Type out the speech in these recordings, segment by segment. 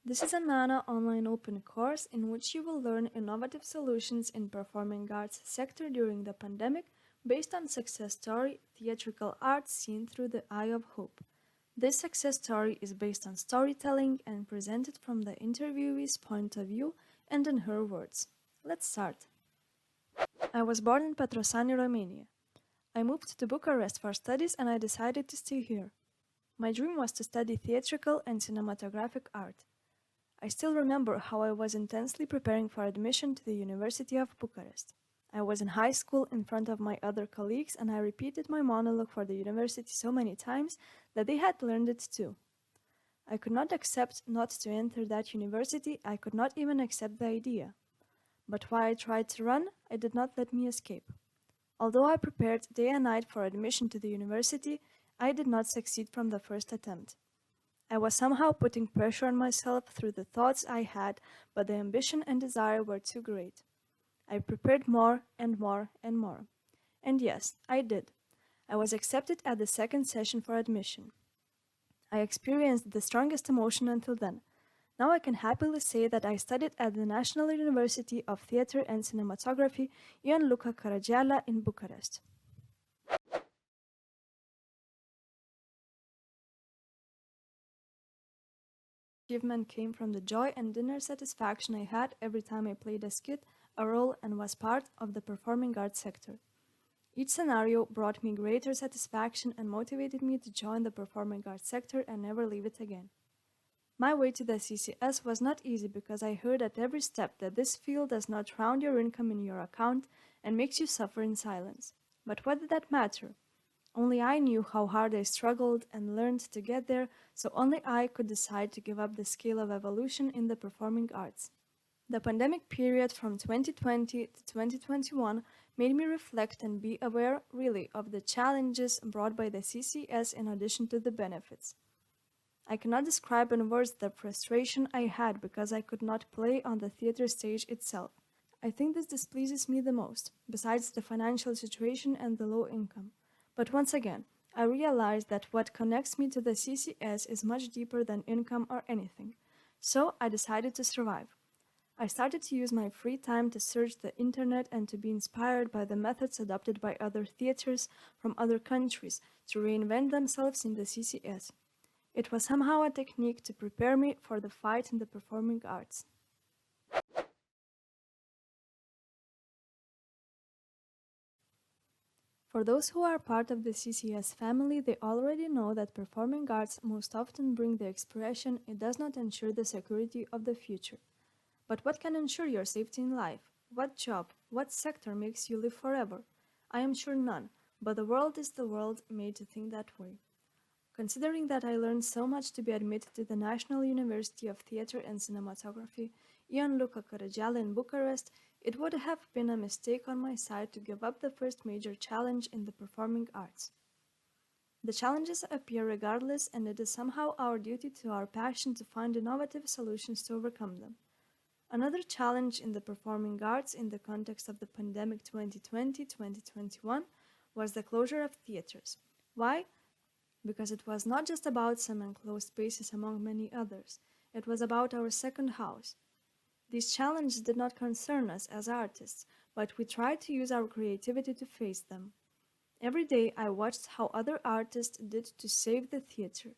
This is a NANA online open course in which you will learn innovative solutions in performing arts sector during the pandemic based on success story theatrical art seen through the eye of hope. This success story is based on storytelling and presented from the interviewee's point of view and in her words. Let's start. I was born in Petrosani, Romania. I moved to Bucharest for studies and I decided to stay here. My dream was to study theatrical and cinematographic art. I still remember how I was intensely preparing for admission to the University of Bucharest. I was in high school in front of my other colleagues and I repeated my monologue for the university so many times that they had learned it too. I could not accept not to enter that university, I could not even accept the idea. But while I tried to run, it did not let me escape. Although I prepared day and night for admission to the university, I did not succeed from the first attempt. I was somehow putting pressure on myself through the thoughts I had, but the ambition and desire were too great. I prepared more and more and more. And yes, I did. I was accepted at the second session for admission. I experienced the strongest emotion until then. Now I can happily say that I studied at the National University of Theatre and Cinematography Ioan Luca Caragiale in Bucharest. Achievement came from the joy and inner satisfaction I had every time I played a skit, a role, and was part of the performing arts sector. Each scenario brought me greater satisfaction and motivated me to join the performing arts sector and never leave it again. My way to the CCS was not easy because I heard at every step that this field does not round your income in your account and makes you suffer in silence. But what did that matter? Only I knew how hard I struggled and learned to get there, so only I could decide to give up the scale of evolution in the performing arts. The pandemic period from 2020 to 2021 made me reflect and be aware, really, of the challenges brought by the CCS in addition to the benefits. I cannot describe in words the frustration I had because I could not play on the theater stage itself. I think this displeases me the most, besides the financial situation and the low income. But once again, I realized that what connects me to the CCS is much deeper than income or anything. So I decided to survive. I started to use my free time to search the internet and to be inspired by the methods adopted by other theaters from other countries to reinvent themselves in the CCS. It was somehow a technique to prepare me for the fight in the performing arts. For those who are part of the CCS family, they already know that performing arts most often bring the expression it does not ensure the security of the future. But what can ensure your safety in life? What job, what sector makes you live forever? I am sure none, but the world is the world made to think that way. Considering that I learned so much to be admitted to the National University of Theatre and Cinematography, Ioan Luca Caragiale in Bucharest, it would have been a mistake on my side to give up the first major challenge in the performing arts. The challenges appear regardless, and it is somehow our duty to our passion to find innovative solutions to overcome them. Another challenge in the performing arts in the context of the pandemic 2020-2021 was the closure of theaters. Why? Because it was not just about some enclosed spaces among many others, it was about our second house. These challenges did not concern us as artists, but we tried to use our creativity to face them. Every day I watched how other artists did to save the theater.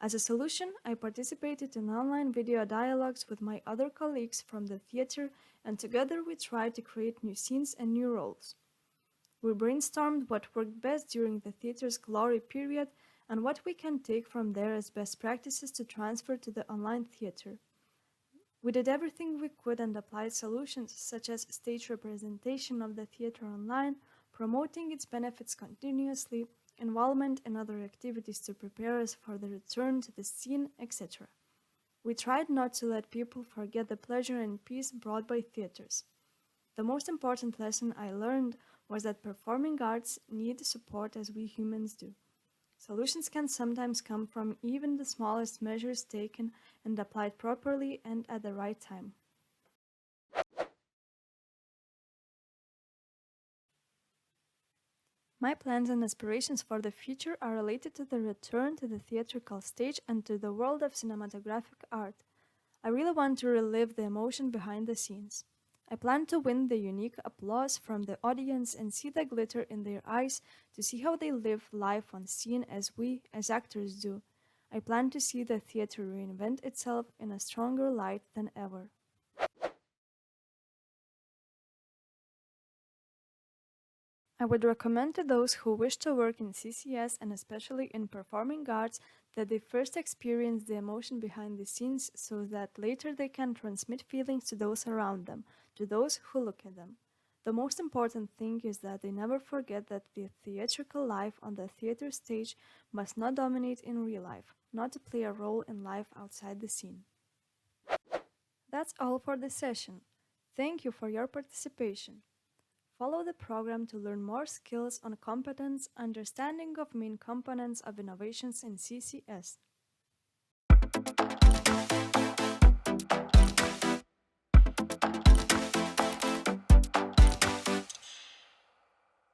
As a solution, I participated in online video dialogues with my other colleagues from the theater, and together we tried to create new scenes and new roles. We brainstormed what worked best during the theater's glory period and what we can take from there as best practices to transfer to the online theater. We did everything we could and applied solutions such as stage representation of the theater online, promoting its benefits continuously, involvement in other activities to prepare us for the return to the scene, etc. We tried not to let people forget the pleasure and peace brought by theaters. The most important lesson I learned was that performing arts need support as we humans do. Solutions can sometimes come from even the smallest measures taken and applied properly and at the right time. My plans and aspirations for the future are related to the return to the theatrical stage and to the world of cinematographic art. I really want to relive the emotion behind the scenes. I plan to win the unique applause from the audience and see the glitter in their eyes to see how they live life on scene as we, as actors, do. I plan to see the theater reinvent itself in a stronger light than ever. I would recommend to those who wish to work in CCS and especially in performing arts that they first experience the emotion behind the scenes so that later they can transmit feelings to those around them, to those who look at them. The most important thing is that they never forget that the theatrical life on the theater stage must not dominate in real life, not to play a role in life outside the scene. That's all for this session. Thank you for your participation. Follow the program to learn more skills on competence, understanding of main components of innovations in CCS.